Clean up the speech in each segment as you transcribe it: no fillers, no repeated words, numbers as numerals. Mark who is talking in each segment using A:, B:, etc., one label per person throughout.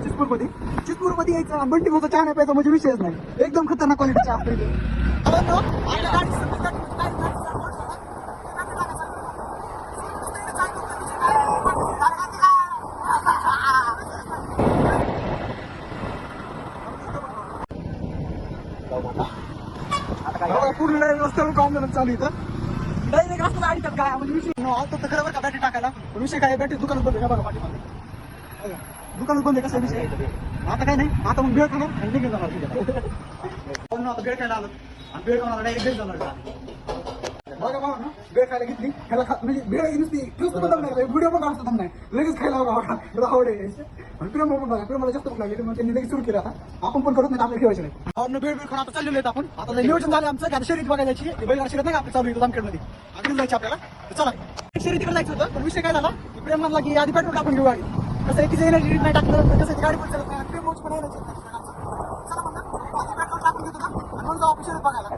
A: चितपूर मध्ये यायचं बंटी भाऊचा चहा नाही प्यायचा म्हणजे विषयच नाही. एकदम खतरनाक क्वालिटी चहा आपल्या इथे. पूर्ण रस्त्यावर आंदोलन चालू इथं. डायरेक्ट रस्त्याला अडतात काय म्हणजे विषय आता तर खरं बरं का बॅटरी टाकायला. पण विषय काय बॅटरी दुकानात बंद आहे बघा पाठीमागे. दुकानात बंद आहे कसा विषय. आता काय नाही आता मग बेळ खाणार आणि निघून जाणार. आता बेळ खायला आलो आणि बेळ खाणार डायरेक्ट बेळ जाणार. बघा बाबा ना बेळ खायला घेतली ह्याला म्हणजे बेळ नुसती ठेवतो पण नाही व्हिडिओ पण काढतो नाही लगेच खायला बघा बघा तुला आवड आहे. आणि प्रेम पण बघा प्रेमाला जास्त भूक लागली मग त्यांनी लगेच सुरू केलं. आता आपण पण करत नाही आपल्याला ठेवायचं नाही. आपण बेळ बेळ खाऊन आता चाललेलो आहेत. आपण आता नियोजन झालं आमचं की आता शर्यत बघायला जायची. बैलगाडी शर्यत नाही आपलं चालू आहे जामखेडमध्ये. आधी जायचं आपल्याला चला शर्यतीकडे जायचं होतं. पण विषय काय झाला प्रेम म्हणला की आधी पेट्रोल टाकून घेऊ गाडी. कसं आहे तिचं एनर्जी नाही टाकलं तर कसं गाडी पण चालत नाही. प्रेम पण चला म्हणलं आधी पेट्रोल टाकून घेतो आणि मग जाऊ आपण शर्यत बघायला.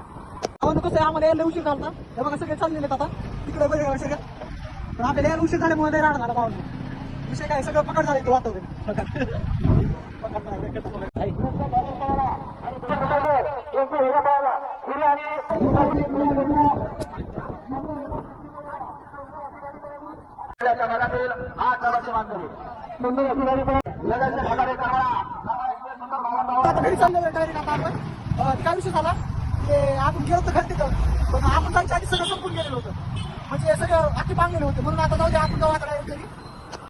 A: कसं आहे आम्हाला यायला उशीर झाला. हे बघा सगळे चाललेले आता तिकडे बैलगाडी शर्यत. पण आपल्याला यायला उशीर झाल्यामुळे राडा झाला भावना. विषय काय सगळं पकड झालं वातावरण. घरी चाललेलं डायरेक्ट आता आपण काय विषय झाला की आपण गेलो तर घरते पण आपण त्यांच्या आधी सगळं संपून गेलेलं होतं. म्हणजे सगळं आखी बांधलेलं होतं म्हणून आता जाऊ दे आपण गावाकडे घरी